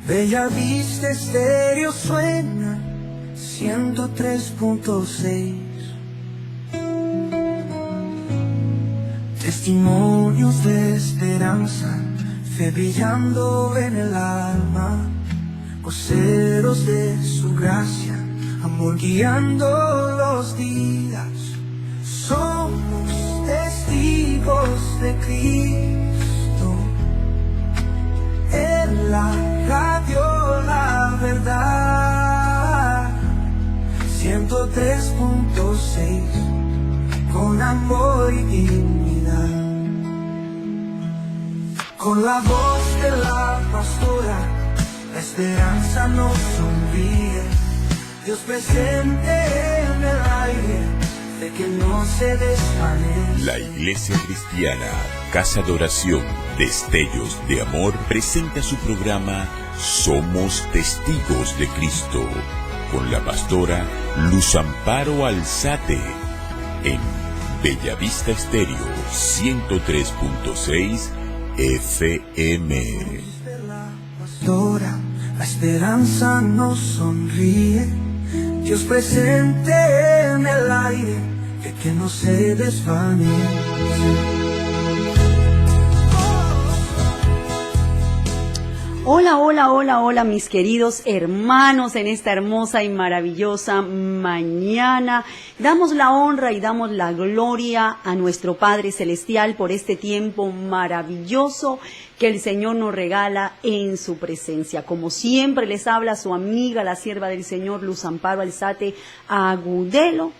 Bella Vista Estéreo suena 103.6. Testimonios de esperanza, fe brillando en el alma, voceros de su gracia, amor guiando los días. Somos testigos de Cristo, en la radio La Verdad, 103.6, con amor y dignidad. Con la voz de la pastora, la esperanza nos sonríe. Dios presente en el aire, de que no se desvanece. La Iglesia Cristiana Casa de Oración Destellos de Amor presenta su programa Somos Testigos de Cristo, con la pastora Luz Amparo Alzate, en Bellavista Estéreo 103.6 FM. La pastora, la esperanza nos sonríe. Dios presente en el aire, que no se desvanece. Hola, hola, hola, hola, mis queridos hermanos, en esta hermosa y maravillosa mañana. Damos la honra y damos la gloria a nuestro Padre Celestial por este tiempo maravilloso que el Señor nos regala en su presencia. Como siempre les habla su amiga, la sierva del Señor, Luz Amparo Alzate Agudelo,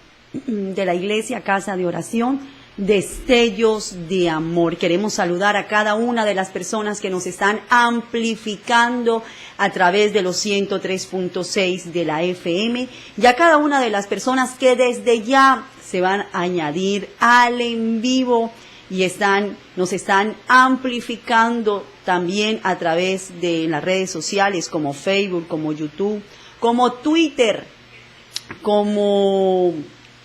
de la Iglesia Casa de Oración Destellos de Amor. Queremos saludar a cada una de las personas que nos están amplificando a través de los 103.6 de la FM y a cada una de las personas que desde ya se van a añadir al en vivo y nos están amplificando también a través de las redes sociales como Facebook, como YouTube, como Twitter, como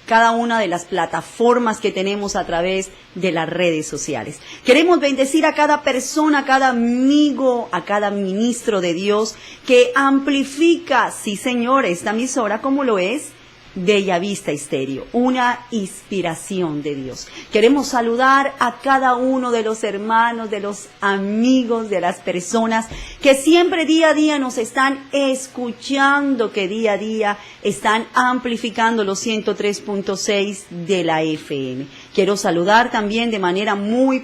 cada una de las plataformas que tenemos a través de las redes sociales. Queremos bendecir a cada persona, a cada amigo, a cada ministro de Dios que amplifica, sí Señor, esta emisora como lo es Bellavista Estéreo, una inspiración de Dios. Queremos saludar a cada uno de los hermanos, de los amigos, de las personas que siempre día a día nos están escuchando, que día a día están amplificando los 103.6 de la FM. Quiero saludar también de manera muy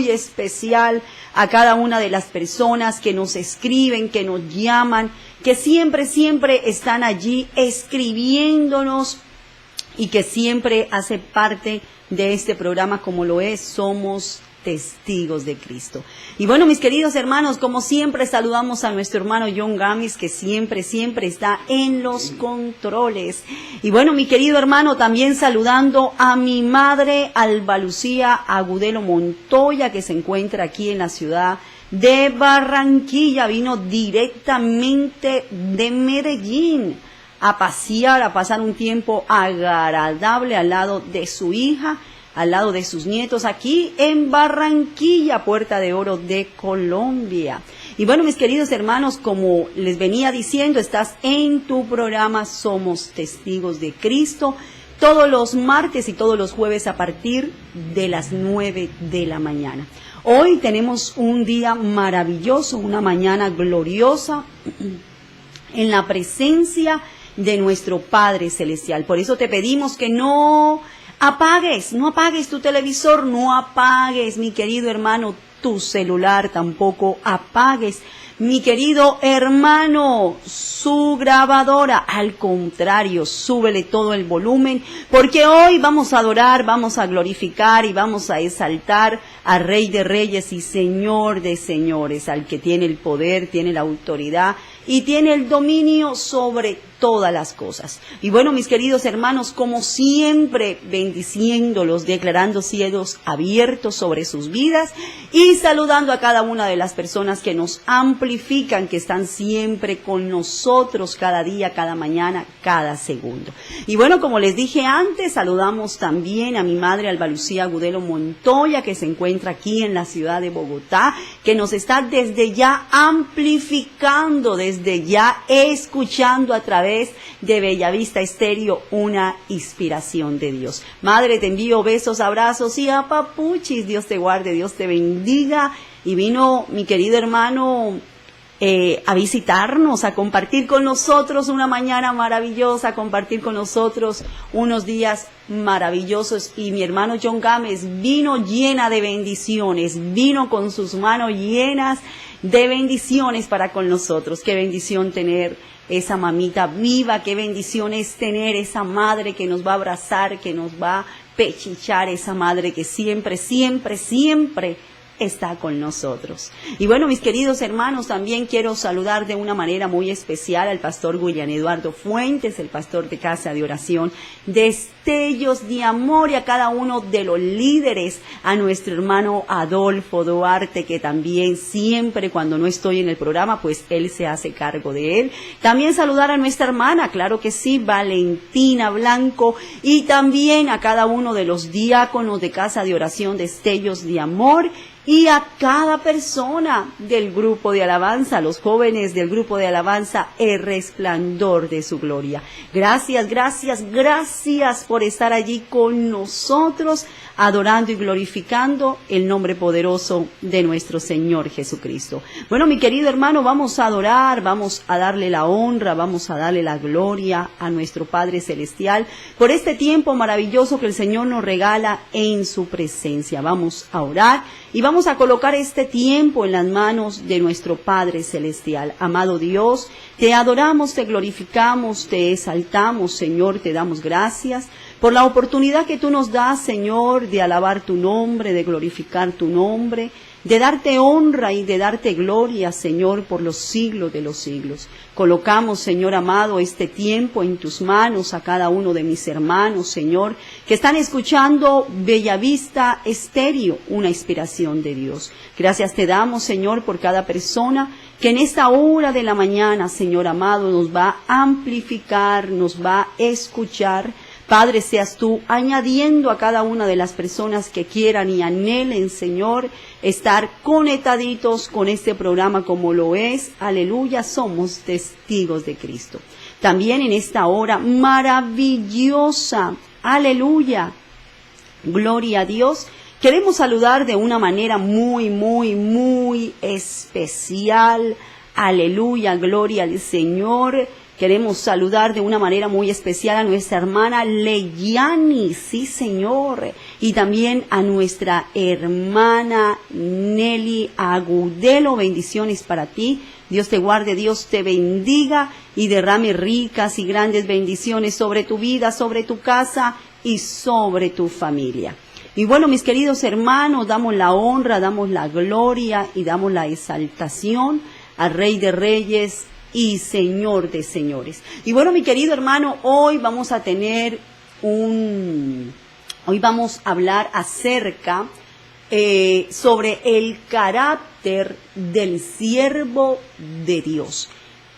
especial a cada una de las personas que nos escriben, que nos llaman, que siempre están allí escribiéndonos y que siempre hace parte de este programa como lo es Somos Testigos de Cristo. Y bueno, mis queridos hermanos, como siempre saludamos a nuestro hermano John Gamis, que siempre está en los controles. Y bueno, mi querido hermano, también saludando a mi madre Alba Lucía Agudelo Montoya, que se encuentra aquí en la ciudad de Barranquilla. Vino directamente de Medellín a pasear, a pasar un tiempo agradable al lado de su hija, al lado de sus nietos, aquí en Barranquilla, Puerta de Oro de Colombia. Y bueno, mis queridos hermanos, como les venía diciendo, estás en tu programa Somos Testigos de Cristo, todos los martes y todos los jueves a partir de las 9 de la mañana. Hoy tenemos un día maravilloso, una mañana gloriosa en la presencia de nuestro Padre Celestial. Por eso te pedimos que no apagues tu televisor, no apagues, mi querido hermano, tu celular, tampoco apagues, mi querido hermano, su grabadora. Al contrario, súbele todo el volumen, porque hoy vamos a adorar, vamos a glorificar y vamos a exaltar al Rey de Reyes y Señor de Señores, al que tiene el poder, tiene la autoridad y tiene el dominio sobre todas las cosas. Y bueno, mis queridos hermanos, como siempre, bendiciéndolos, declarando cielos abiertos sobre sus vidas y saludando a cada una de las personas que nos amplifican, que están siempre con nosotros cada día, cada mañana, cada segundo. Y bueno, como les dije antes, saludamos también a mi madre Alba Lucía Agudelo Montoya, que se encuentra aquí en la ciudad de Bogotá, que nos está desde ya amplificando, desde ya escuchando a través de Bellavista Estéreo, una inspiración de Dios. Madre, te envío besos, abrazos y apapuchis. Dios te guarde, Dios te bendiga. Y vino mi querido hermano a visitarnos, a compartir con nosotros una mañana maravillosa, a compartir con nosotros unos días maravillosos. Y mi hermano John Gámez vino llena de bendiciones, vino con sus manos llenas de bendiciones para con nosotros. Qué bendición tener esa mamita viva, qué bendición es tener esa madre que nos va a abrazar, que nos va a pechichar, esa madre que siempre, siempre, siempre está con nosotros. Y bueno, mis queridos hermanos, también quiero saludar de una manera muy especial al pastor William Eduardo Fuentes, el pastor de Casa de Oración Destellos de Amor, y a cada uno de los líderes, a nuestro hermano Adolfo Duarte, que también siempre cuando no estoy en el programa, pues él se hace cargo de él. También saludar a nuestra hermana, claro que sí, Valentina Blanco, y también a cada uno de los diáconos de Casa de Oración Destellos de Amor, y a cada persona del grupo de alabanza, los jóvenes del grupo de alabanza, el resplandor de su gloria. Gracias, gracias, gracias por estar allí con nosotros, adorando y glorificando el nombre poderoso de nuestro Señor Jesucristo. Bueno, mi querido hermano, vamos a adorar, vamos a darle la honra, vamos a darle la gloria a nuestro Padre Celestial por este tiempo maravilloso que el Señor nos regala en su presencia. Vamos a orar y vamos a colocar este tiempo en las manos de nuestro Padre Celestial. Amado Dios, te adoramos, te glorificamos, te exaltamos, Señor, te damos gracias por la oportunidad que tú nos das, Señor, de alabar tu nombre, de glorificar tu nombre, de darte honra y de darte gloria, Señor, por los siglos de los siglos. Colocamos, Señor amado, este tiempo en tus manos a cada uno de mis hermanos, Señor, que están escuchando Bellavista Estéreo, una inspiración de Dios. Gracias te damos, Señor, por cada persona que en esta hora de la mañana, Señor amado, nos va a amplificar, nos va a escuchar. Padre, seas tú añadiendo a cada una de las personas que quieran y anhelen, Señor, estar conectaditos con este programa como lo es. Aleluya, somos testigos de Cristo. También en esta hora maravillosa, aleluya, gloria a Dios. Queremos saludar de una manera muy, muy, muy especial. Aleluya, gloria al Señor. Queremos saludar de una manera muy especial a nuestra hermana Leyani, sí Señor, y también a nuestra hermana Nelly Agudelo. Bendiciones para ti. Dios te guarde, Dios te bendiga y derrame ricas y grandes bendiciones sobre tu vida, sobre tu casa y sobre tu familia. Y bueno, mis queridos hermanos, damos la honra, damos la gloria y damos la exaltación al Rey de Reyes y Señor de señores. Y bueno, mi querido hermano, hoy vamos a hablar acerca sobre el carácter del siervo de Dios.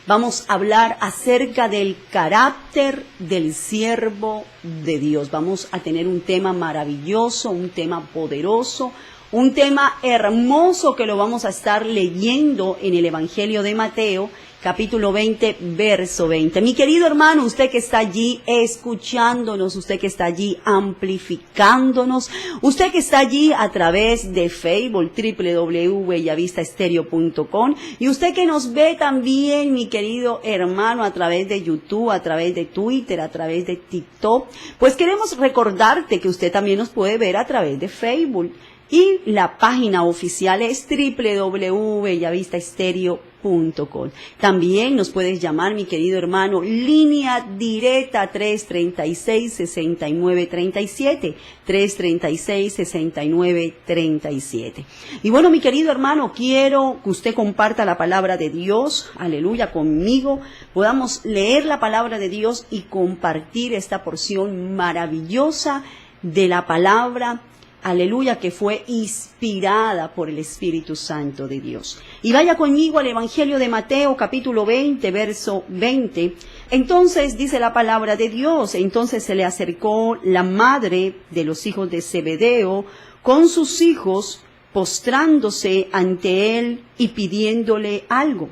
Vamos a hablar acerca del carácter del siervo de Dios. Vamos a tener un tema maravilloso, un tema poderoso, un tema hermoso que lo vamos a estar leyendo en el Evangelio de Mateo, capítulo 20, verso 20. Mi querido hermano, usted que está allí escuchándonos, usted que está allí amplificándonos, usted que está allí a través de Facebook, www.bellavistaestereo.com, y usted que nos ve también, mi querido hermano, a través de YouTube, a través de Twitter, a través de TikTok, pues queremos recordarte que usted también nos puede ver a través de Facebook. Y la página oficial es www.bellavistaestereo.com. También nos puedes llamar, mi querido hermano, línea directa 336-6937, 336-6937. Y bueno, mi querido hermano, quiero que usted comparta la palabra de Dios, aleluya, conmigo, podamos leer la palabra de Dios y compartir esta porción maravillosa de la palabra, aleluya, que fue inspirada por el Espíritu Santo de Dios. Y vaya conmigo al Evangelio de Mateo, capítulo 20, verso 20. Entonces dice la palabra de Dios: entonces se le acercó la madre de los hijos de Zebedeo con sus hijos, postrándose ante él y pidiéndole algo.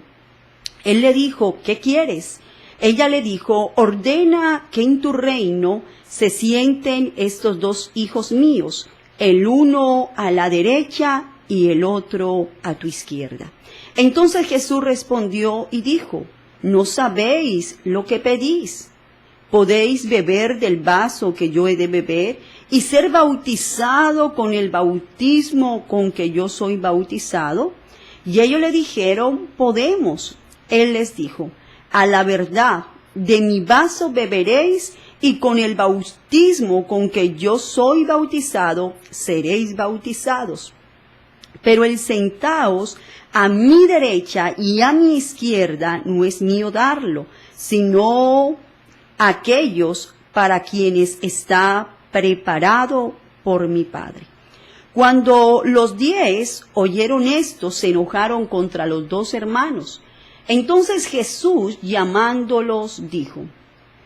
Él le dijo: ¿qué quieres? Ella le dijo: ordena que en tu reino se sienten estos dos hijos míos, el uno a la derecha y el otro a tu izquierda. Entonces Jesús respondió y dijo: ¿no sabéis lo que pedís? ¿Podéis beber del vaso que yo he de beber y ser bautizado con el bautismo con que yo soy bautizado? Y ellos le dijeron: podemos. Él les dijo: a la verdad, de mi vaso beberéis, y con el bautismo con que yo soy bautizado, seréis bautizados. Pero el sentaos a mi derecha y a mi izquierda no es mío darlo, sino aquellos para quienes está preparado por mi Padre. Cuando los 10 oyeron esto, se enojaron contra los dos hermanos. Entonces Jesús, llamándolos, dijo: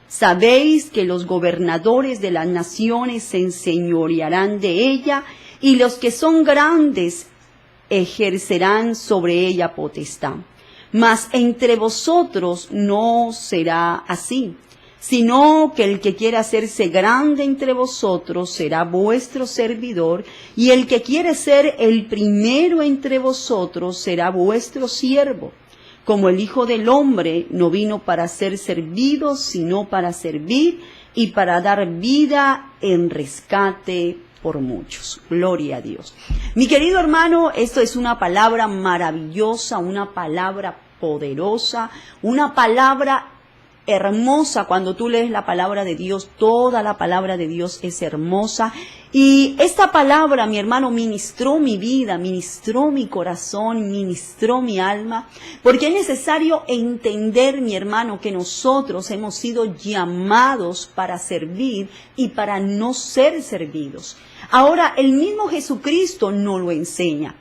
sabéis que los gobernadores de las naciones se enseñorearán de ella, y los que son grandes ejercerán sobre ella potestad. Mas entre vosotros no será así, sino que el que quiera hacerse grande entre vosotros será vuestro servidor, y el que quiere ser el primero entre vosotros será vuestro siervo. Como el Hijo del Hombre no vino para ser servido, sino para servir y para dar vida en rescate por muchos. Gloria a Dios. Mi querido hermano, esto es una palabra maravillosa, una palabra poderosa, una palabra hermosa. Cuando tú lees la palabra de Dios, toda la palabra de Dios es hermosa. Y esta palabra, mi hermano, ministró mi vida, ministró mi corazón, ministró mi alma, porque es necesario entender, mi hermano, que nosotros hemos sido llamados para servir y para no ser servidos. Ahora, el mismo Jesucristo nos lo enseña.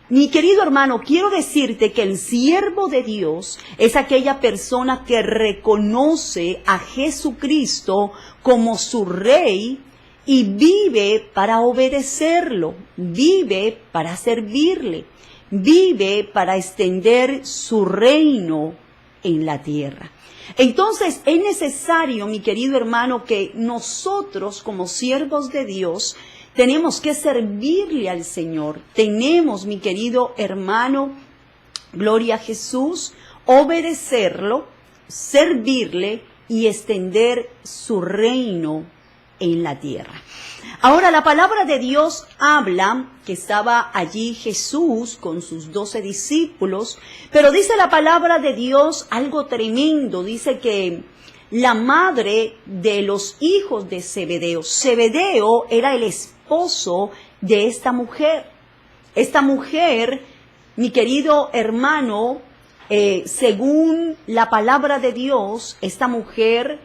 Mi querido hermano, quiero decirte que el siervo de Dios es aquella persona que reconoce a Jesucristo como su Rey y vive para obedecerlo, vive para servirle, vive para extender su reino en la tierra. Entonces es necesario, mi querido hermano, que nosotros como siervos de Dios tenemos que servirle al Señor. Tenemos, mi querido hermano, gloria a Jesús, obedecerlo, servirle y extender su reino en la tierra. Ahora, la palabra de Dios habla que estaba allí Jesús con sus 12 discípulos, pero dice la palabra de Dios algo tremendo. Dice que la madre de los hijos de Zebedeo, Zebedeo era el esposo de esta mujer. Esta mujer, mi querido hermano, según la palabra de Dios, esta mujer,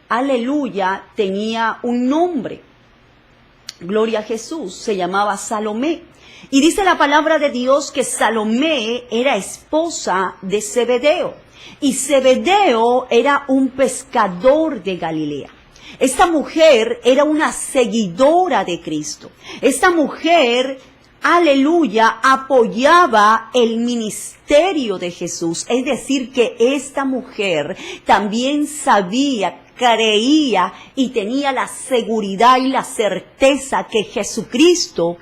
aleluya, tenía un nombre. Gloria a Jesús, se llamaba Salomé. Y dice la palabra de Dios que Salomé era esposa de Zebedeo. Y Zebedeo era un pescador de Galilea. Esta mujer era una seguidora de Cristo. Esta mujer, aleluya, apoyaba el ministerio de Jesús. Es decir, que esta mujer también sabía, creía y tenía la seguridad y la certeza que Jesucristo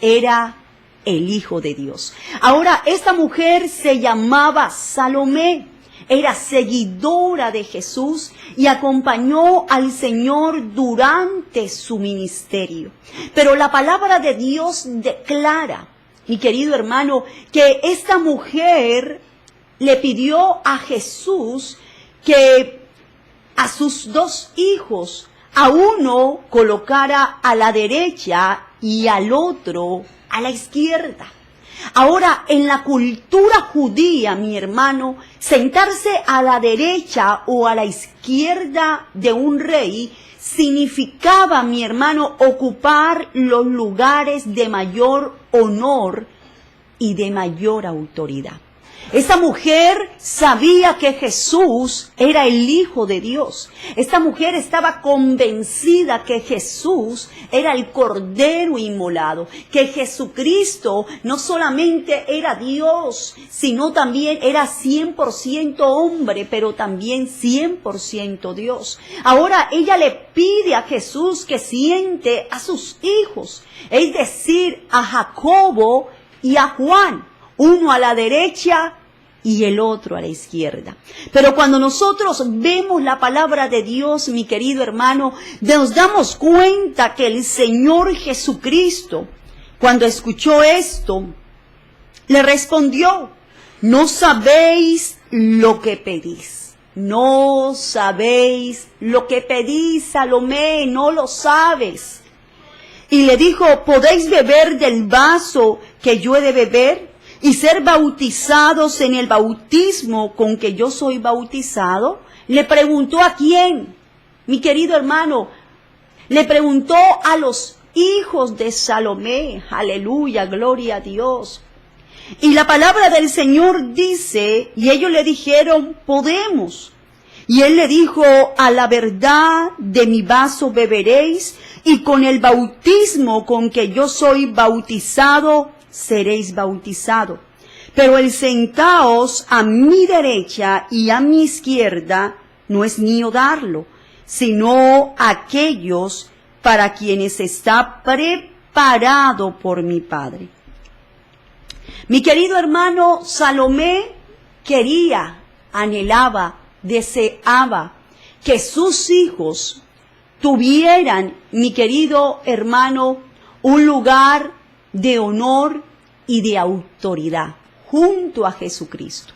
era el Hijo de Dios. Ahora, esta mujer se llamaba Salomé. era seguidora de Jesús y acompañó al Señor durante su ministerio. Pero la palabra de Dios declara, mi querido hermano, que esta mujer le pidió a Jesús que a sus dos hijos, a uno colocara a la derecha y al otro a la izquierda. Ahora, en la cultura judía, mi hermano, sentarse a la derecha o a la izquierda de un rey significaba, mi hermano, ocupar los lugares de mayor honor y de mayor autoridad. Esta mujer sabía que Jesús era el Hijo de Dios. Esta mujer estaba convencida que Jesús era el Cordero inmolado, que Jesucristo no solamente era Dios, sino también era 100% hombre, pero también 100% Dios. Ahora ella le pide a Jesús que siente a sus hijos, es decir, a Jacobo y a Juan, uno a la derecha y el otro a la izquierda. Pero cuando nosotros vemos la palabra de Dios, mi querido hermano, nos damos cuenta que el Señor Jesucristo, cuando escuchó esto, le respondió: no sabéis lo que pedís. No sabéis lo que pedís, Salomé, no lo sabes. Y le dijo: ¿podéis beber del vaso que yo he de beber? Y ser bautizados en el bautismo con que yo soy bautizado. Le preguntó a quién, mi querido hermano, le preguntó a los hijos de Salomé. Aleluya, gloria a Dios. Y la palabra del Señor dice, y ellos le dijeron: podemos. Y él le dijo: a la verdad de mi vaso beberéis, y con el bautismo con que yo soy bautizado seréis bautizados. Pero el sentaos a mi derecha y a mi izquierda no es mío darlo, sino aquellos para quienes está preparado por mi Padre. Mi querido hermano, Salomé quería, anhelaba, deseaba que sus hijos tuvieran, mi querido hermano, un lugar de honor y de autoridad junto a Jesucristo.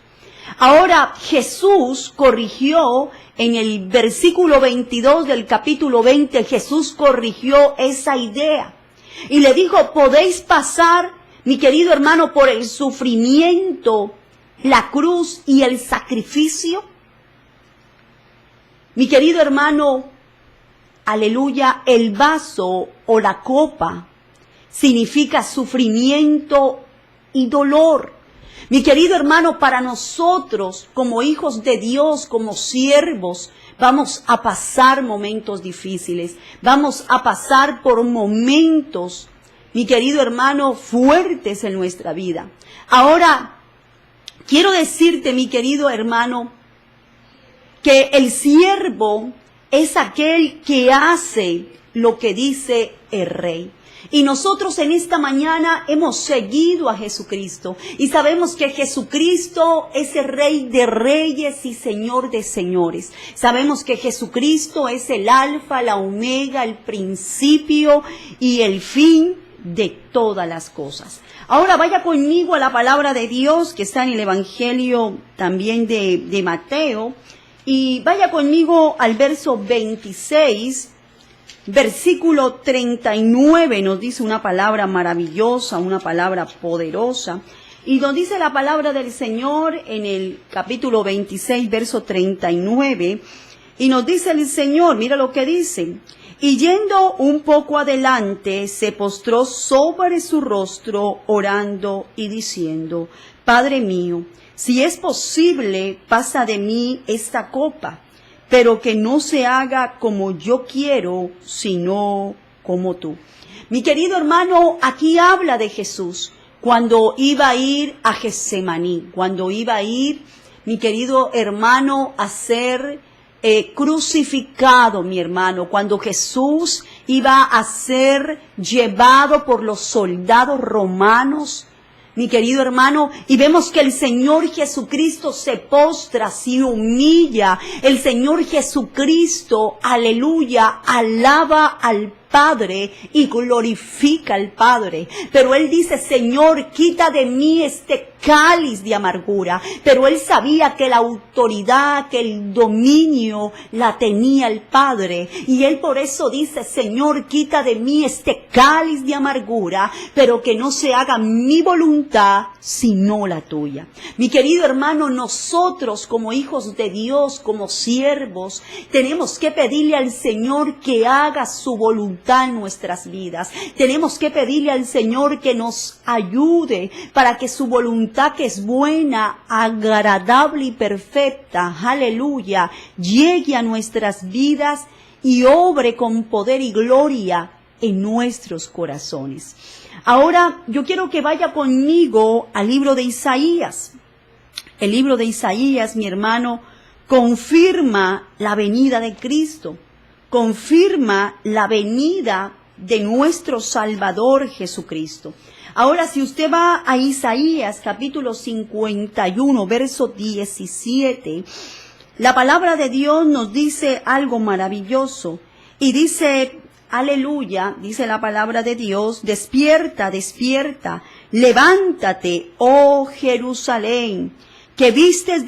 Ahora Jesús corrigió en el versículo 22 del capítulo 20, Jesús corrigió esa idea y le dijo: podéis pasar, mi querido hermano, por el sufrimiento, la cruz y el sacrificio. Mi querido hermano, aleluya, el vaso o la copa significa sufrimiento y dolor. Mi querido hermano, para nosotros como hijos de Dios, como siervos, vamos a pasar momentos difíciles, vamos a pasar por momentos, mi querido hermano, fuertes en nuestra vida. Ahora, quiero decirte, mi querido hermano, que el siervo es aquel que hace lo que dice el rey. Y nosotros en esta mañana hemos seguido a Jesucristo y sabemos que Jesucristo es el Rey de Reyes y Señor de Señores. Sabemos que Jesucristo es el Alfa, la Omega, el principio y el fin de todas las cosas. Ahora vaya conmigo a la palabra de Dios que está en el Evangelio también de Mateo, y vaya conmigo al verso 26. Versículo 39 nos dice una palabra maravillosa, una palabra poderosa. Y nos dice la palabra del Señor en el capítulo 26, verso 39. Y nos dice el Señor, mira lo que dice: y yendo un poco adelante, se postró sobre su rostro, orando y diciendo: Padre mío, si es posible, pasa de mí esta copa, pero que no se haga como yo quiero, sino como tú. Mi querido hermano, aquí habla de Jesús cuando iba a ir a Getsemaní, cuando iba a ir, mi querido hermano, a ser crucificado, mi hermano, cuando Jesús iba a ser llevado por los soldados romanos, mi querido hermano, y vemos que el Señor Jesucristo se postra, se humilla. El Señor Jesucristo, aleluya, alaba al Padre y glorifica al Padre. Pero Él dice, Señor, quita de mí este cáliz de amargura. Pero Él sabía que la autoridad, que el dominio la tenía el Padre. Y Él por eso dice, Señor, quita de mí este cáliz de amargura, pero que no se haga mi voluntad, sino la tuya. Mi querido hermano, nosotros como hijos de Dios, como siervos, tenemos que pedirle al Señor que haga su voluntad en nuestras vidas. Tenemos que pedirle al Señor que nos ayude para que su voluntad, que es buena, agradable y perfecta, aleluya, llegue a nuestras vidas y obre con poder y gloria en nuestros corazones. Ahora yo quiero que vaya conmigo al libro de Isaías. El libro de Isaías, mi hermano, confirma la venida de Cristo. Confirma la venida de nuestro Salvador Jesucristo. Ahora, si usted va a Isaías capítulo 51, verso 17, la palabra de Dios nos dice algo maravilloso. Y dice, aleluya, dice la palabra de Dios, despierta, despierta, levántate, oh Jerusalén, que bebiste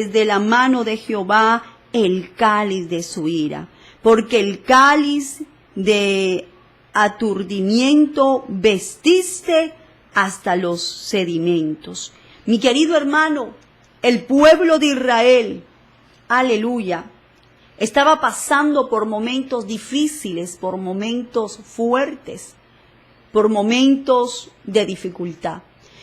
de la mano de Jehová el cáliz de su ira, porque el cáliz de aturdimiento vestiste hasta los sedimentos. Mi querido hermano, el pueblo de Israel, aleluya, estaba pasando por momentos difíciles, por momentos fuertes, por momentos de dificultad.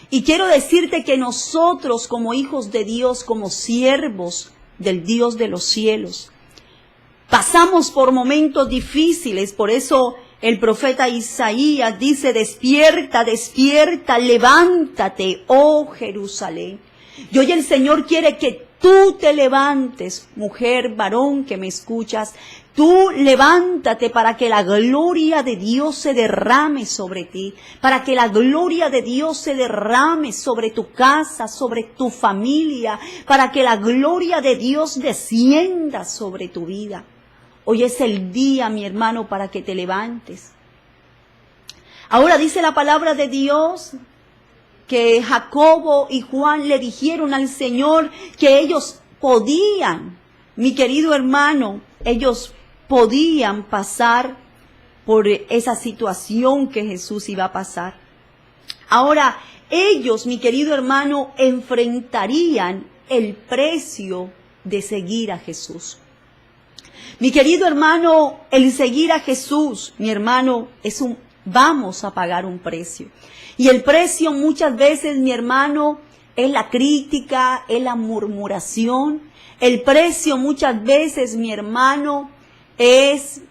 Y quiero decirte que nosotros como hijos de Dios, como siervos del Dios de los cielos, pasamos por momentos difíciles. Por eso el profeta Isaías dice, despierta, despierta, levántate, oh Jerusalén. Y hoy el Señor quiere que tú te levantes, mujer, varón que me escuchas. Tú levántate para que la gloria de Dios se derrame sobre ti, para que la gloria de Dios se derrame sobre tu casa, sobre tu familia, para que la gloria de Dios descienda sobre tu vida. Hoy es el día, mi hermano, para que te levantes. Ahora dice la palabra de Dios que Jacobo y Juan le dijeron al Señor que ellos podían, mi querido hermano, ellos podían pasar por esa situación que Jesús iba a pasar. Ahora, ellos, mi querido hermano, enfrentarían el precio de seguir a Jesús. Mi querido hermano, el seguir a Jesús, mi hermano, vamos a pagar un precio. Y el precio muchas veces, mi hermano, es la crítica, es la murmuración. El precio muchas veces, mi hermano, es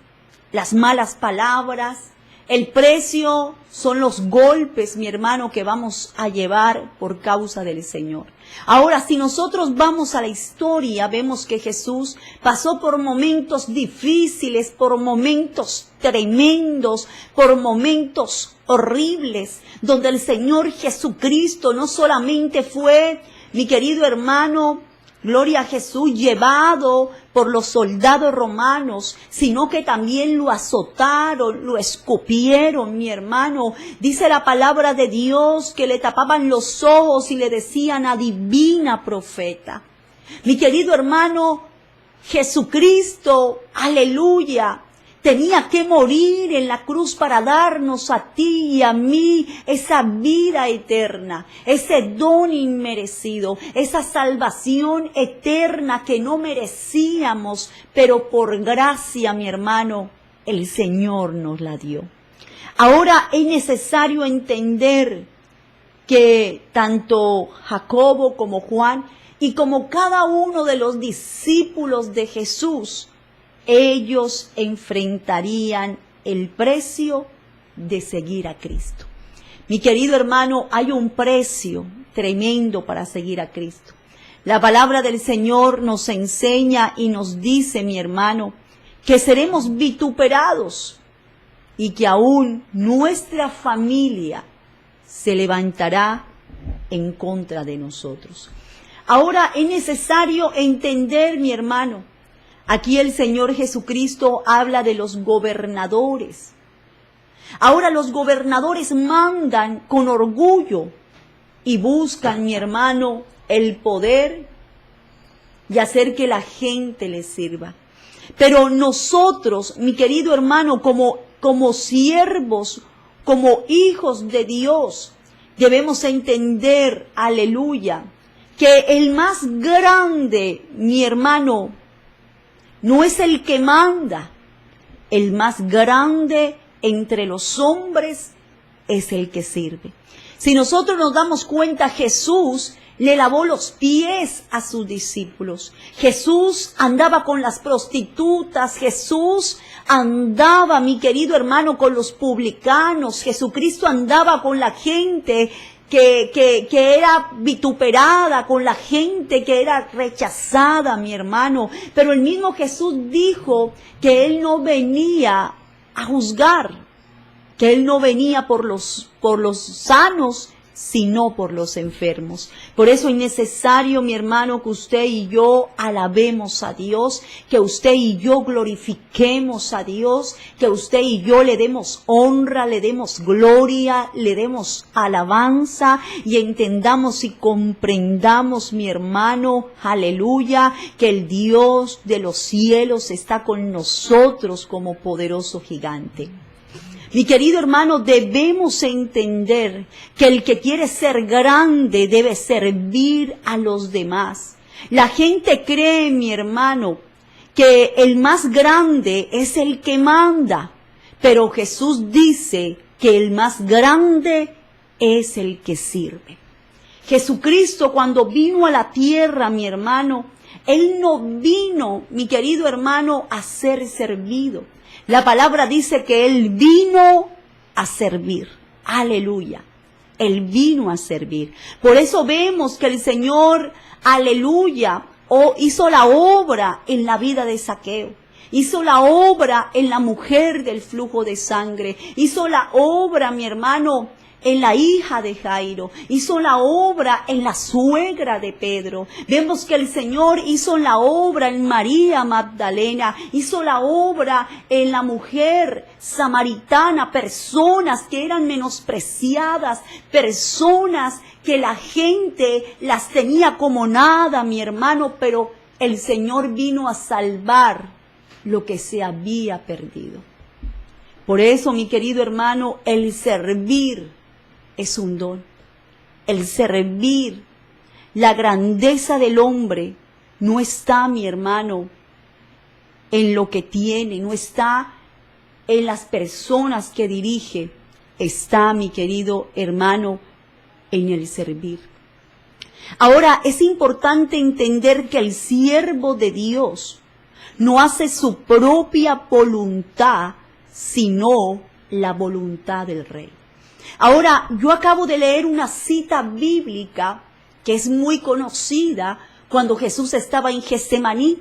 las malas palabras. El precio son los golpes, mi hermano, que vamos a llevar por causa del Señor. Ahora, si nosotros vamos a la historia, vemos que Jesús pasó por momentos difíciles, por momentos tremendos, por momentos horribles, donde el Señor Jesucristo no solamente fue, mi querido hermano, gloria a Jesús, llevado por los soldados romanos, sino que también lo azotaron, lo escupieron, mi hermano. Dice la palabra de Dios que le tapaban los ojos y le decían, adivina, profeta. Mi querido hermano, Jesucristo, aleluya, tenía que morir en la cruz para darnos a ti y a mí esa vida eterna, ese don inmerecido, esa salvación eterna que no merecíamos, pero por gracia, mi hermano, el Señor nos la dio. Ahora es necesario entender que tanto Jacobo como Juan y como cada uno de los discípulos de Jesús, ellos enfrentarían el precio de seguir a Cristo. Mi querido hermano, hay un precio tremendo para seguir a Cristo. La palabra del Señor nos enseña y nos dice, mi hermano, que seremos vituperados y que aún nuestra familia se levantará en contra de nosotros. Ahora es necesario entender, mi hermano, aquí el Señor Jesucristo habla de los gobernadores. Ahora los gobernadores mandan con orgullo y buscan, mi hermano, el poder y hacer que la gente les sirva. Pero nosotros, mi querido hermano, como siervos, como hijos de Dios, debemos entender, aleluya, que el más grande, mi hermano, no es el que manda. El más grande entre los hombres es el que sirve. Si nosotros nos damos cuenta, Jesús le lavó los pies a sus discípulos. Jesús andaba con las prostitutas. Jesús andaba, mi querido hermano, con los publicanos. Jesucristo andaba con la gente que era vituperada, con la gente que era rechazada, mi hermano. Pero el mismo Jesús dijo que Él no venía a juzgar, que Él no venía por los sanos, sino por los enfermos. Por eso es necesario, mi hermano, que usted y yo alabemos a Dios, que usted y yo glorifiquemos a Dios, que usted y yo le demos honra, le demos gloria, le demos alabanza y entendamos y comprendamos, mi hermano, aleluya, que el Dios de los cielos está con nosotros como poderoso gigante. Mi querido hermano, debemos entender que el que quiere ser grande debe servir a los demás. La gente cree, mi hermano, que el más grande es el que manda, pero Jesús dice que el más grande es el que sirve. Jesucristo, cuando vino a la tierra, mi hermano, Él no vino, mi querido hermano, a ser servido. La palabra dice que Él vino a servir. Aleluya. Él vino a servir. Por eso vemos que el Señor, aleluya, hizo la obra en la vida de Zaqueo. Hizo la obra en la mujer del flujo de sangre. Hizo la obra, mi hermano, en la hija de Jairo. Hizo la obra en la suegra de Pedro. Vemos que el Señor hizo la obra en María Magdalena. Hizo la obra en la mujer samaritana. Personas que eran menospreciadas. Personas que la gente las tenía como nada, mi hermano. Pero el Señor vino a salvar lo que se había perdido. Por eso, mi querido hermano, el servir es un don. El servir, la grandeza del hombre no está, mi hermano, en lo que tiene, no está en las personas que dirige, está, mi querido hermano, en el servir. Ahora, es importante entender que el siervo de Dios no hace su propia voluntad, sino la voluntad del Rey. Ahora, yo acabo de leer una cita bíblica que es muy conocida cuando Jesús estaba en Getsemaní.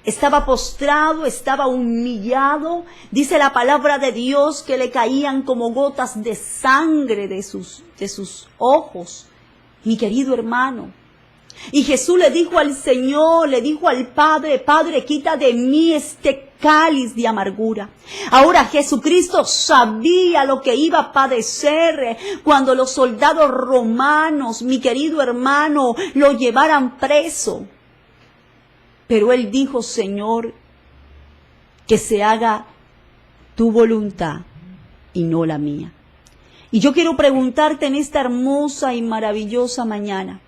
Estaba postrado, estaba humillado. Dice la palabra de Dios que le caían como gotas de sangre de sus ojos. Mi querido hermano. Y Jesús le dijo al Señor, le dijo al Padre, Padre, quita de mí este cáliz de amargura. Ahora Jesucristo sabía lo que iba a padecer cuando los soldados romanos, mi querido hermano, lo llevaran preso. Pero Él dijo, Señor, que se haga tu voluntad y no la mía. Y yo quiero preguntarte en esta hermosa y maravillosa mañana,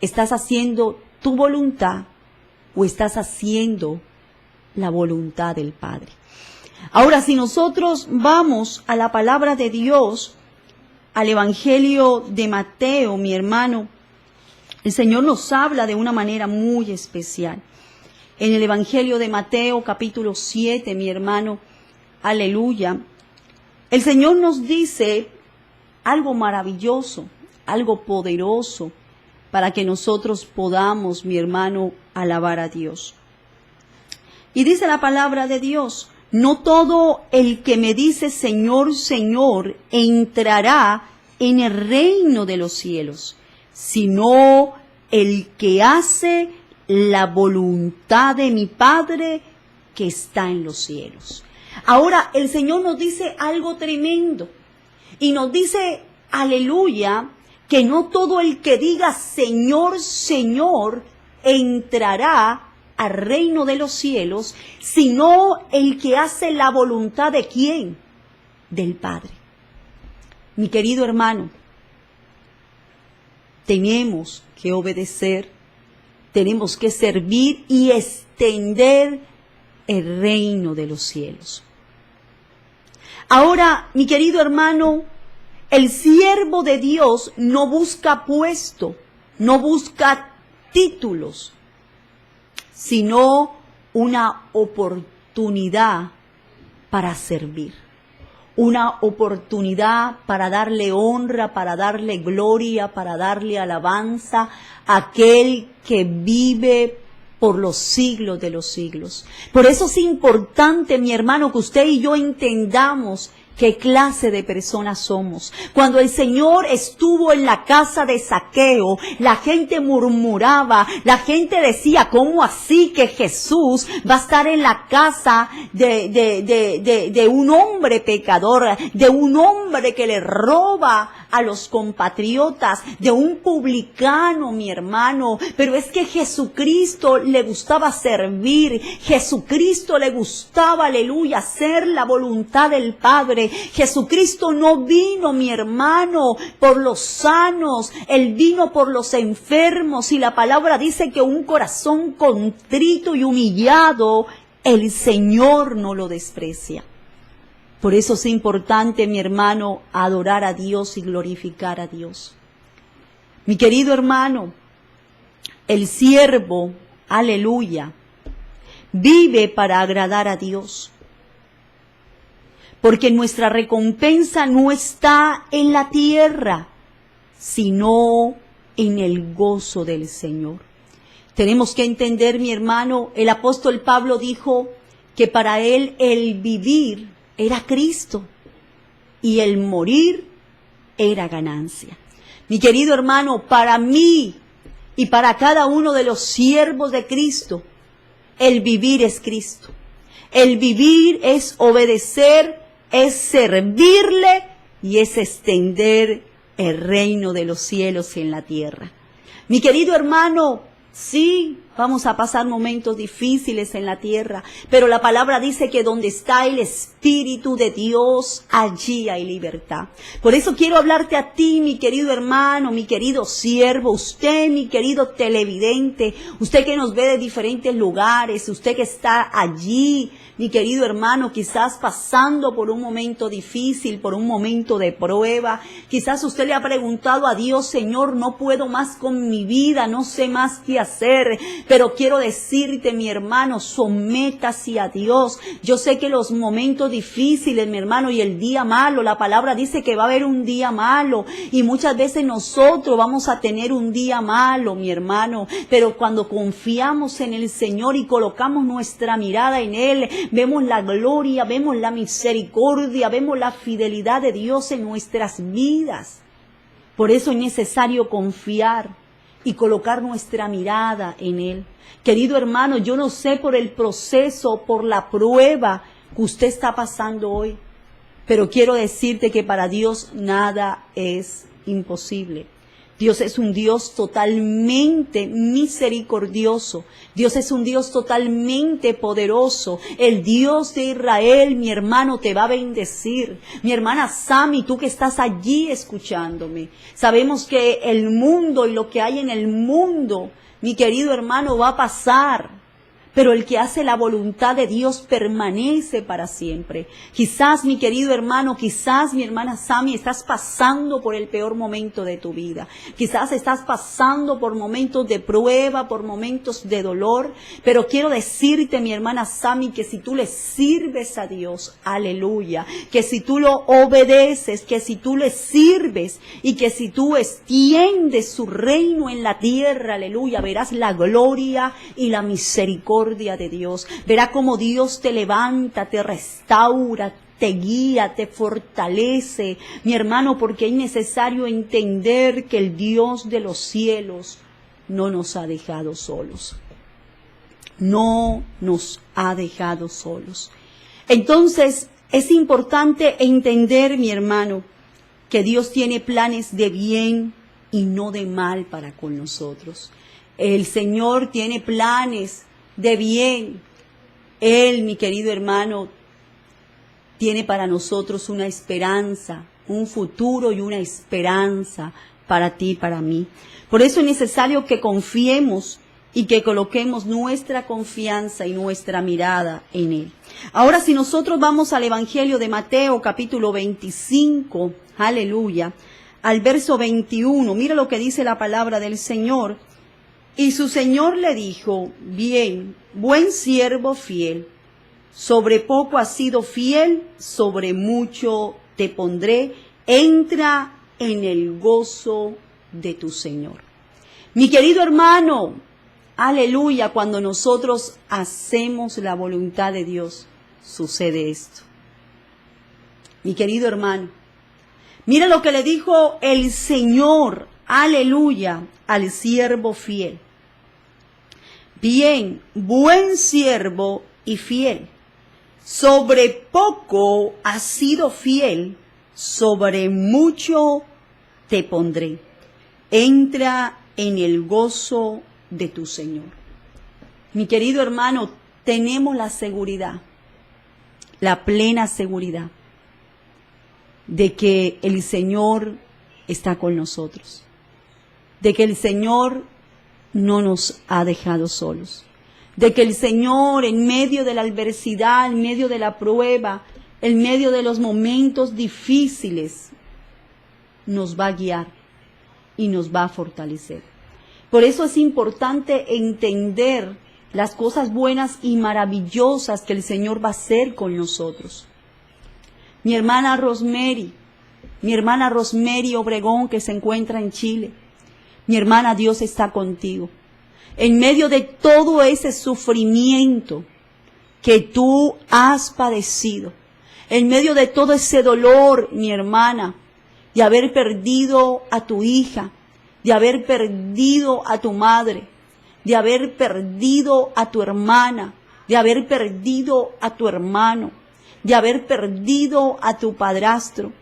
¿estás haciendo tu voluntad o estás haciendo la voluntad del Padre? Ahora, si nosotros vamos a la palabra de Dios, al Evangelio de Mateo, mi hermano, el Señor nos habla de una manera muy especial. En el Evangelio de Mateo, capítulo 7, mi hermano, aleluya, el Señor nos dice algo maravilloso, algo poderoso, para que nosotros podamos, mi hermano, alabar a Dios. Y dice la palabra de Dios, no todo el que me dice Señor, Señor, entrará en el reino de los cielos, sino el que hace la voluntad de mi Padre que está en los cielos. Ahora el Señor nos dice algo tremendo y nos dice, aleluya, que no todo el que diga Señor, Señor, entrará al reino de los cielos, sino el que hace la voluntad de ¿quién? Del Padre. Mi querido hermano, tenemos que obedecer, tenemos que servir y extender el reino de los cielos. Ahora, mi querido hermano, el siervo de Dios no busca puesto, no busca títulos, sino una oportunidad para servir, una oportunidad para darle honra, para darle gloria, para darle alabanza a aquel que vive por los siglos de los siglos. Por eso es importante, mi hermano, que usted y yo entendamos qué clase de personas somos. Cuando el Señor estuvo en la casa de Zaqueo, la gente murmuraba, la gente decía, ¿cómo así que Jesús va a estar en la casa de un hombre pecador, de un hombre que le roba a los compatriotas, de un publicano, mi hermano? Pero es que Jesucristo le gustaba servir, Jesucristo le gustaba, aleluya, hacer la voluntad del Padre. Jesucristo no vino, mi hermano, por los sanos, Él vino por los enfermos, y la palabra dice que un corazón contrito y humillado, el Señor no lo desprecia. Por eso es importante, mi hermano, adorar a Dios y glorificar a Dios. Mi querido hermano, el siervo, aleluya, vive para agradar a Dios. Porque nuestra recompensa no está en la tierra, sino en el gozo del Señor. Tenemos que entender, mi hermano, el apóstol Pablo dijo que para él el vivir era Cristo y el morir era ganancia. Mi querido hermano, para mí y para cada uno de los siervos de Cristo, el vivir es Cristo. El vivir es obedecer, es servirle y es extender el reino de los cielos en la tierra. Mi querido hermano, sí, vamos a pasar momentos difíciles en la tierra, pero la palabra dice que donde está el Espíritu de Dios, allí hay libertad. Por eso quiero hablarte a ti, mi querido hermano, mi querido siervo, usted, mi querido televidente, usted que nos ve de diferentes lugares, usted que está allí, mi querido hermano, quizás pasando por un momento difícil, por un momento de prueba. Quizás usted le ha preguntado a Dios, Señor, no puedo más con mi vida, no sé más qué hacer. Pero quiero decirte, mi hermano, sométase a Dios. Yo sé que los momentos difíciles, mi hermano, y el día malo, la palabra dice que va a haber un día malo. Y muchas veces nosotros vamos a tener un día malo, mi hermano. Pero cuando confiamos en el Señor y colocamos nuestra mirada en Él, vemos la gloria, vemos la misericordia, vemos la fidelidad de Dios en nuestras vidas. Por eso es necesario confiar y colocar nuestra mirada en Él. Querido hermano, yo no sé por el proceso, por la prueba que usted está pasando hoy, pero quiero decirte que para Dios nada es imposible. Dios es un Dios totalmente misericordioso. Dios es un Dios totalmente poderoso. El Dios de Israel, mi hermano, te va a bendecir. Mi hermana Sami, tú que estás allí escuchándome. Sabemos que el mundo y lo que hay en el mundo, mi querido hermano, va a pasar. Pero el que hace la voluntad de Dios permanece para siempre. Quizás, mi querido hermano, quizás, mi hermana Sami, estás pasando por el peor momento de tu vida. Quizás estás pasando por momentos de prueba, por momentos de dolor. Pero quiero decirte, mi hermana Sami, que si tú le sirves a Dios, aleluya, que si tú lo obedeces, que si tú le sirves y que si tú extiendes su reino en la tierra, aleluya, verás la gloria y la misericordia de Dios. Verá cómo Dios te levanta, te restaura, te guía, te fortalece, mi hermano, porque es necesario entender que el Dios de los cielos no nos ha dejado solos. No nos ha dejado solos. Entonces, es importante entender, mi hermano, que Dios tiene planes de bien y no de mal para con nosotros. El Señor tiene planes de bien. Él, mi querido hermano, tiene para nosotros una esperanza, un futuro y una esperanza para ti y para mí. Por eso es necesario que confiemos y que coloquemos nuestra confianza y nuestra mirada en Él. Ahora, si nosotros vamos al Evangelio de Mateo, capítulo 25, aleluya, al verso 21, mira lo que dice la palabra del Señor. Y su Señor le dijo: bien, buen siervo fiel, sobre poco has sido fiel, sobre mucho te pondré, entra en el gozo de tu Señor. Mi querido hermano, aleluya, cuando nosotros hacemos la voluntad de Dios, sucede esto. Mi querido hermano, mira lo que le dijo el Señor, aleluya, al siervo fiel. Bien, buen siervo y fiel. Sobre poco has sido fiel, sobre mucho te pondré. Entra en el gozo de tu Señor. Mi querido hermano, tenemos la seguridad, la plena seguridad de que el Señor está con nosotros, de que el Señor no nos ha dejado solos, de que el Señor en medio de la adversidad, en medio de la prueba, en medio de los momentos difíciles, nos va a guiar y nos va a fortalecer. Por eso es importante entender las cosas buenas y maravillosas que el Señor va a hacer con nosotros. Mi hermana Rosemary Obregón, que se encuentra en Chile. Mi hermana, Dios está contigo. En medio de todo ese sufrimiento que tú has padecido, en medio de todo ese dolor, mi hermana, de haber perdido a tu hija, de haber perdido a tu madre, de haber perdido a tu hermana, de haber perdido a tu hermano, de haber perdido a tu padrastro,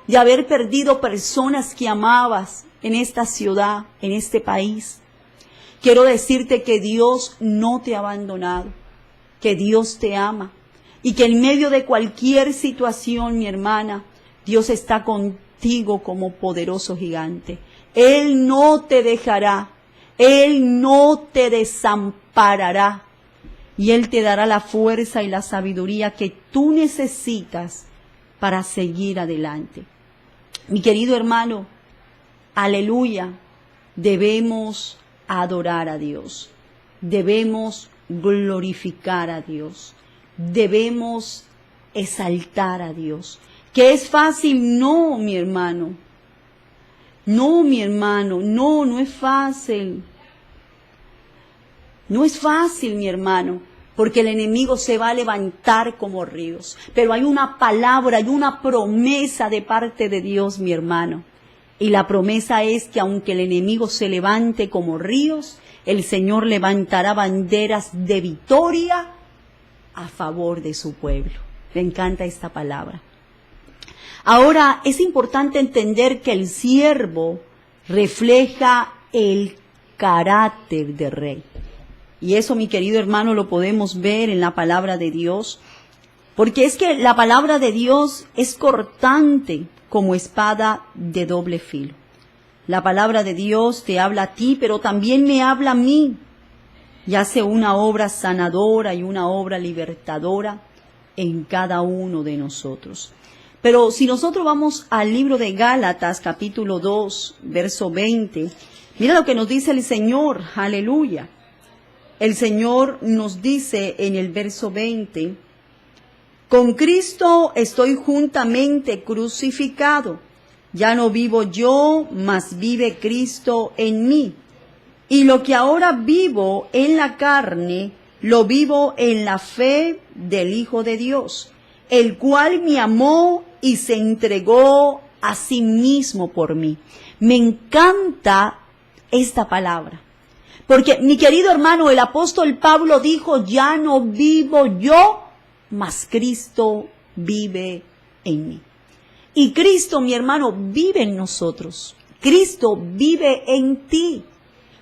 de haber perdido personas que amabas en esta ciudad, en este país. Quiero decirte que Dios no te ha abandonado, que Dios te ama y que en medio de cualquier situación, mi hermana, Dios está contigo como poderoso gigante. Él no te dejará, Él no te desamparará y Él te dará la fuerza y la sabiduría que tú necesitas para seguir adelante. Mi querido hermano, aleluya, debemos adorar a Dios, debemos glorificar a Dios, debemos exaltar a Dios. ¿Que es fácil? No, mi hermano. No, mi hermano, no es fácil. No es fácil, mi hermano, porque el enemigo se va a levantar como ríos. Pero hay una palabra, hay una promesa de parte de Dios, mi hermano. Y la promesa es que aunque el enemigo se levante como ríos, el Señor levantará banderas de victoria a favor de su pueblo. Me encanta esta palabra. Ahora, es importante entender que el siervo refleja el carácter de rey. Y eso, mi querido hermano, lo podemos ver en la palabra de Dios. Porque es que la palabra de Dios es cortante como espada de doble filo. La palabra de Dios te habla a ti, pero también me habla a mí. Y hace una obra sanadora y una obra libertadora en cada uno de nosotros. Pero si nosotros vamos al libro de Gálatas, capítulo 2, verso 20, mira lo que nos dice el Señor, aleluya. El Señor nos dice en el verso 20, con Cristo estoy juntamente crucificado. Ya no vivo yo, mas vive Cristo en mí. Y lo que ahora vivo en la carne, lo vivo en la fe del Hijo de Dios, el cual me amó y se entregó a sí mismo por mí. Me encanta esta palabra, porque mi querido hermano, el apóstol Pablo dijo, ya no vivo yo, mas Cristo vive en mí. Y Cristo, mi hermano, vive en nosotros. Cristo vive en ti,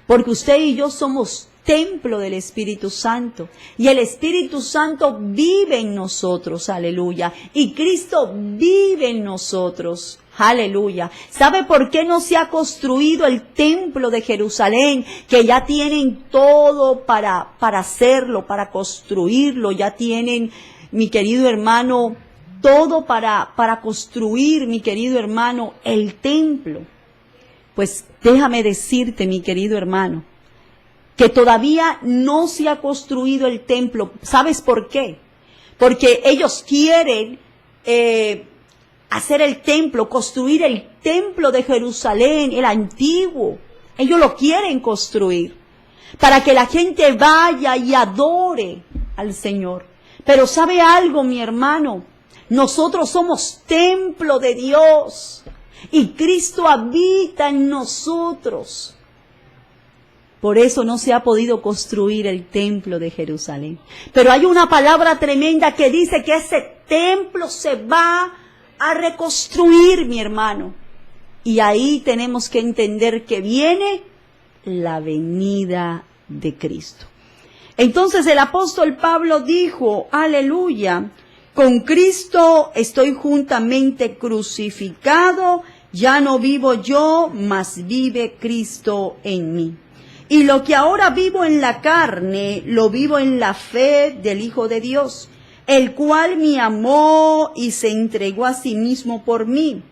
porque usted y yo somos templo del Espíritu Santo, y el Espíritu Santo vive en nosotros, aleluya, y Cristo vive en nosotros, aleluya. ¿Sabe por qué no se ha construido el templo de Jerusalén? Que ya tienen todo para hacerlo, para construirlo, ya tienen, mi querido hermano, todo para construir, mi querido hermano, el templo. Pues déjame decirte, mi querido hermano, que todavía no se ha construido el templo. ¿Sabes por qué? Porque ellos quieren hacer el templo, construir el templo de Jerusalén, el antiguo. Ellos lo quieren construir para que la gente vaya y adore al Señor. Pero ¿sabe algo, mi hermano? Nosotros somos templo de Dios y Cristo habita en nosotros. Por eso no se ha podido construir el templo de Jerusalén. Pero hay una palabra tremenda que dice que ese templo se va a reconstruir, mi hermano. Y ahí tenemos que entender que viene la venida de Cristo. Entonces el apóstol Pablo dijo, aleluya, con Cristo estoy juntamente crucificado, ya no vivo yo, mas vive Cristo en mí. Y lo que ahora vivo en la carne, lo vivo en la fe del Hijo de Dios, el cual me amó y se entregó a sí mismo por mí.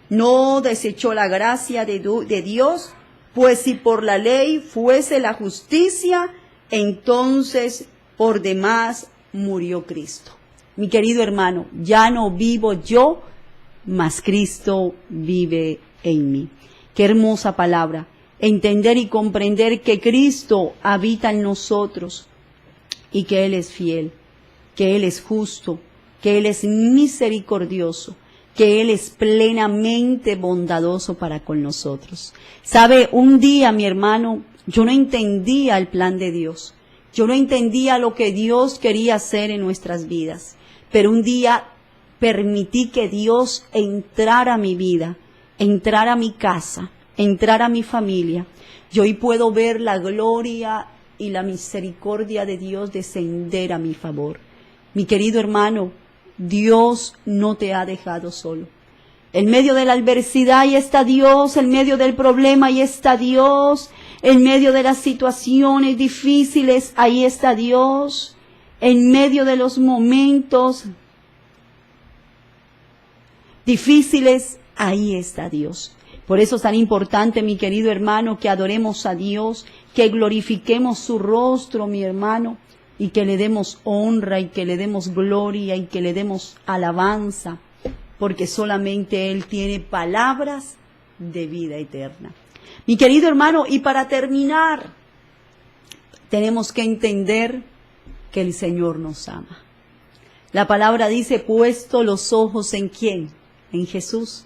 No desechó la gracia de Dios, pues si por la ley fuese la justicia, entonces por demás murió Cristo. Mi querido hermano, ya no vivo yo, mas Cristo vive en mí. Qué hermosa palabra. Entender y comprender que Cristo habita en nosotros y que Él es fiel, que Él es justo, que Él es misericordioso, que Él es plenamente bondadoso para con nosotros. ¿Sabe? Un día, mi hermano, yo no entendía el plan de Dios. Yo no entendía lo que Dios quería hacer en nuestras vidas. Pero un día permití que Dios entrara a mi vida, entrara a mi casa, entrar a mi familia. Yo hoy puedo ver la gloria y la misericordia de Dios descender a mi favor. Mi querido hermano, Dios no te ha dejado solo. En medio de la adversidad ahí está Dios, en medio del problema ahí está Dios, en medio de las situaciones difíciles ahí está Dios, en medio de los momentos difíciles ahí está Dios. Por eso es tan importante, mi querido hermano, que adoremos a Dios, que glorifiquemos su rostro, mi hermano, y que le demos honra, y que le demos gloria, y que le demos alabanza, porque solamente Él tiene palabras de vida eterna. Mi querido hermano, y para terminar, tenemos que entender que el Señor nos ama. La palabra dice, puesto los ojos ¿en quién? En Jesús,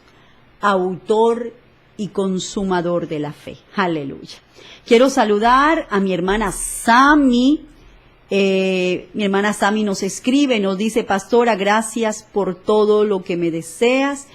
autor y consumador de la fe. Aleluya. Quiero saludar a mi hermana Sami. Mi hermana Sami nos escribe, nos dice, pastora, gracias por todo lo que me deseas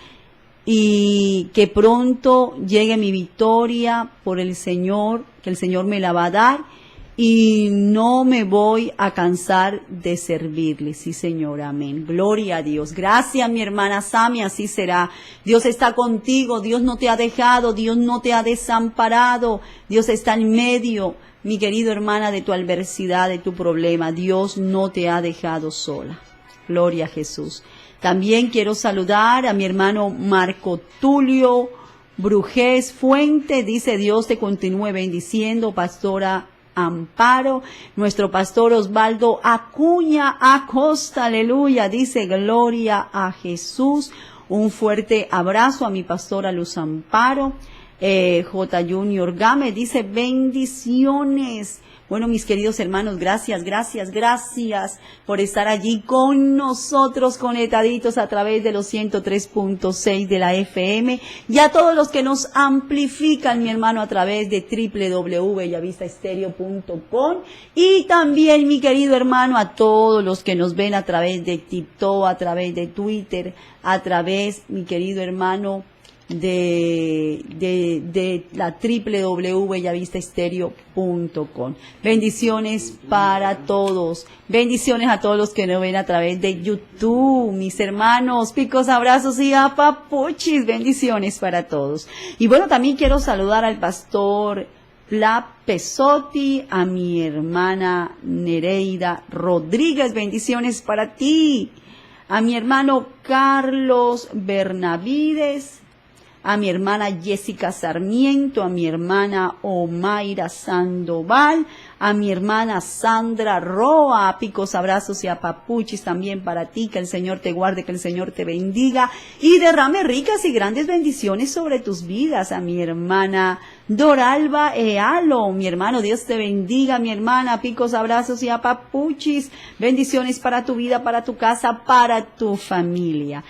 y que pronto llegue mi victoria por el Señor, que el Señor me la va a dar y no me voy a cansar de servirle. Sí, Señor, amén. Gloria a Dios. Gracias, mi hermana Sami, así será. Dios está contigo, Dios no te ha dejado, Dios no te ha desamparado, Dios está en medio, mi querido hermana, de tu adversidad, de tu problema. Dios no te ha dejado sola. Gloria a Jesús. También quiero saludar a mi hermano Marco Tulio Brujés Fuente. Dice, Dios te continúe bendiciendo, pastora Amparo. Nuestro pastor Osvaldo Acuña Acosta, aleluya, dice, gloria a Jesús. Un fuerte abrazo a mi pastora Luz Amparo. J. Junior Gámez dice bendiciones. Bueno, mis queridos hermanos, gracias por estar allí con nosotros, conectaditos a través de los 103.6 de la FM, y a todos los que nos amplifican, mi hermano, a través de www.bellavistaestereo.com, y también, mi querido hermano, a todos los que nos ven a través de TikTok, a través de Twitter, a través, mi querido hermano, de la www.bellavistaestereo.com. Bendiciones para todos. Bendiciones a todos los que nos ven a través de YouTube, mis hermanos, picos, abrazos y apapuchis. Bendiciones para todos. Y bueno, también quiero saludar al pastor Pla Pesotti, a mi hermana Nereida Rodríguez. Bendiciones para ti. A mi hermano Carlos Bernavides, a mi hermana Jessica Sarmiento, a mi hermana Omaira Sandoval, a mi hermana Sandra Roa, picos, abrazos y apapuchis también para ti, que el Señor te guarde, que el Señor te bendiga y derrame ricas y grandes bendiciones sobre tus vidas. A mi hermana Doralba Ealo, mi hermano, Dios te bendiga, mi hermana, picos, abrazos y apapuchis, bendiciones para tu vida, para tu casa, para tu familia.